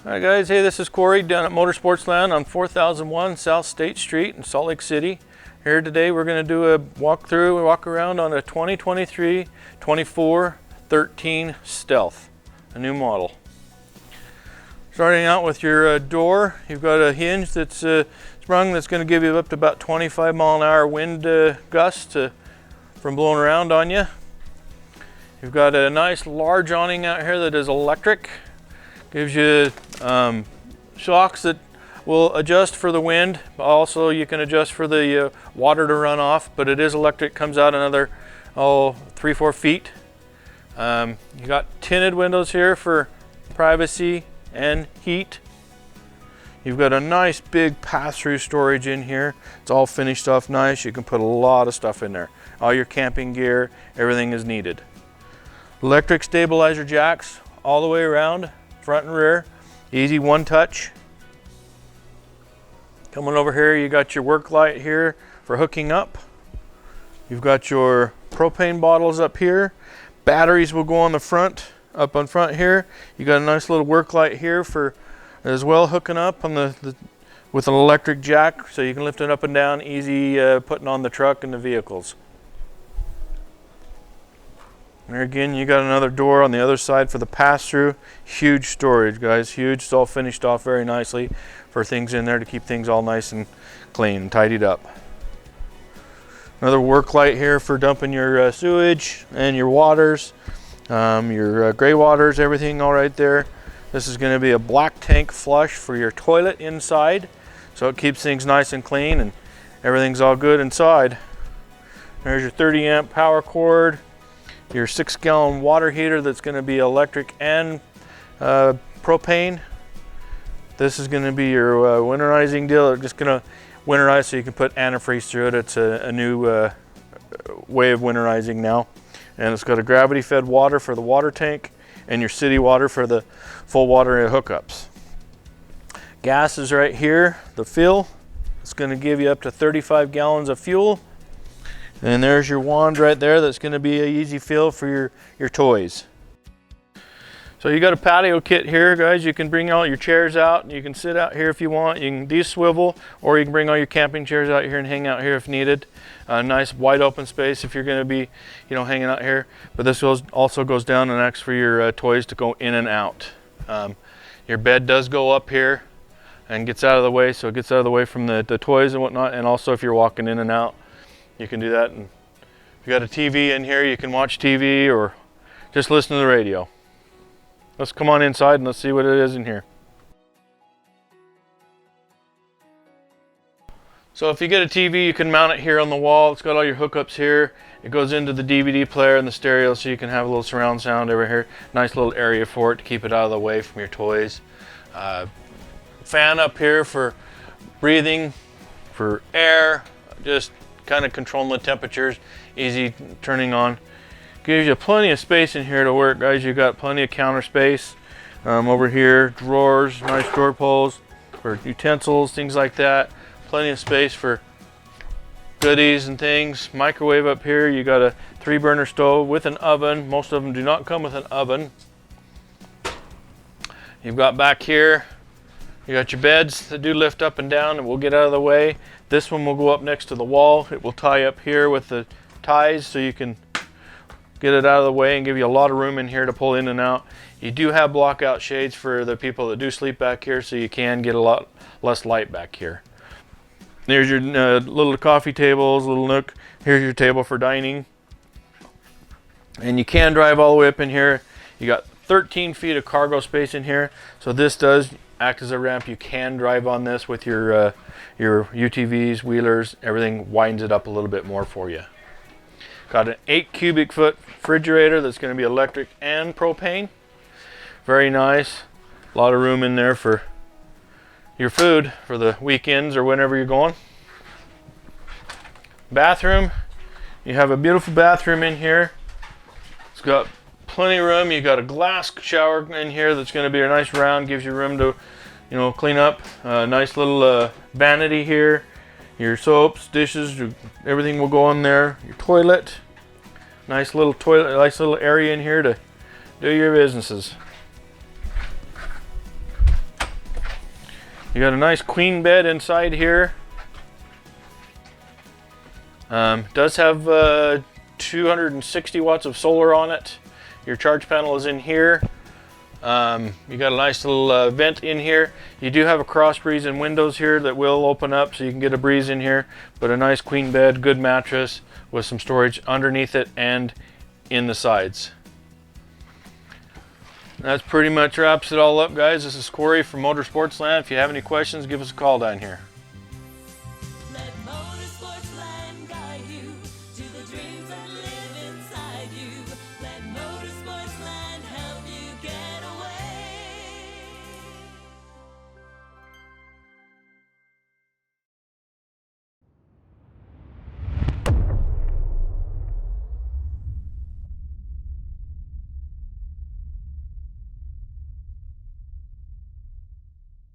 Hi guys, hey, this is Corey down at Sportsland on 4001 South State Street in Salt Lake City. Here today we're going to do a walk around on a 2023 2413 Stealth, a new model. Starting out with your door, you've got a hinge that's sprung that's going to give you up to about 25 mile an hour wind gusts from blowing around on you. You've got a nice large awning out here that is electric. Gives you shocks that will adjust for the wind. Also, you can adjust for the water to run off, but it is electric. Comes out another 3-4 feet. You got tinted windows here for privacy and heat. You've got a nice big pass-through storage in here. It's all finished off nice. You can put a lot of stuff in there. All your camping gear, everything is needed. Electric stabilizer jacks all the way around, front and rear, easy one touch. Coming over here, you got your work light here for hooking up. You've got your propane bottles up here. Batteries will go on the front, up on front here. You got a nice little work light here for as well, hooking up on with an electric jack, so you can lift it up and down, easy putting on the truck and the vehicles. There again, you got another door on the other side for the pass-through. Huge storage, guys, huge. It's all finished off very nicely for things in there to keep things all nice and clean and tidied up. Another work light here for dumping your sewage and your waters, your gray waters, everything all right there. This is going to be a black tank flush for your toilet inside, so it keeps things nice and clean and everything's all good inside. There's your 30 amp power cord. Your 6-gallon water heater that's going to be electric and propane. This is going to be your winterizing deal. It's just going to winterize so you can put antifreeze through it. It's a new way of winterizing now. And it's got a gravity fed water for the water tank and your city water for the full water hookups. Gas is right here, the fill. It's going to give you up to 35 gallons of fuel. And there's your wand right there. That's going to be an easy fill for your toys. So you got a patio kit here, guys. You can bring all your chairs out. You can sit out here if you want. You can de-swivel, or you can bring all your camping chairs out here and hang out here if needed. Nice wide open space if you're going to be, hanging out here. But this also goes down and acts for your toys to go in and out. Your bed does go up here and gets out of the way, so it gets out of the way from the toys and whatnot. And also if you're walking in and out, you can do that. And if you got a TV in here, you can watch TV or just listen to the radio. Let's come on inside and let's see what it is in here. So if you get a TV, you can mount it here on the wall. It's got all your hookups here. It goes into the DVD player and the stereo, so you can have a little surround sound over here. Nice little area for it to keep it out of the way from your toys. Fan up here for breathing, for air, just kind of controlling the temperatures, easy turning on. Gives you plenty of space in here to work, guys. You got plenty of counter space over here, drawers, nice drawer pulls for utensils, things like that. Plenty of space for goodies and things. Microwave up here. You got a 3-burner stove with an oven. Most of them do not come with an oven. You've got back here, you got your beds that do lift up and down, and we'll get out of the way. This one will go up next to the wall. It will tie up here with the ties, so you can get it out of the way and give you a lot of room in here to pull in and out. You do have block out shades for the people that do sleep back here, so you can get a lot less light back here. There's your little coffee tables, little nook. Here's your table for dining. And you can drive all the way up in here. You got 13 feet of cargo space in here, so this does act as a ramp. You can drive on this with your UTVs, wheelers, everything widens it up a little bit more for you. Got an 8 cubic foot refrigerator that's going to be electric and propane. Very nice. A lot of room in there for your food for the weekends or whenever you're going. Bathroom. You have a beautiful bathroom in here. It's got plenty of room. You got a glass shower in here that's going to be a nice round, gives you room to clean up. Nice little vanity here. Your soaps, dishes, everything will go on there. Your toilet. Nice little toilet, nice little area in here to do your businesses. You got a nice queen bed inside here. Does have 260 watts of solar on it. Your charge panel is in here. You got a nice little vent in here. You do have a cross breeze and windows here that will open up so you can get a breeze in here, but a nice queen bed, good mattress with some storage underneath it and in the sides. That's pretty much wraps it all up, guys. This is Corey from Sportsland. If you have any questions, give us a call down here.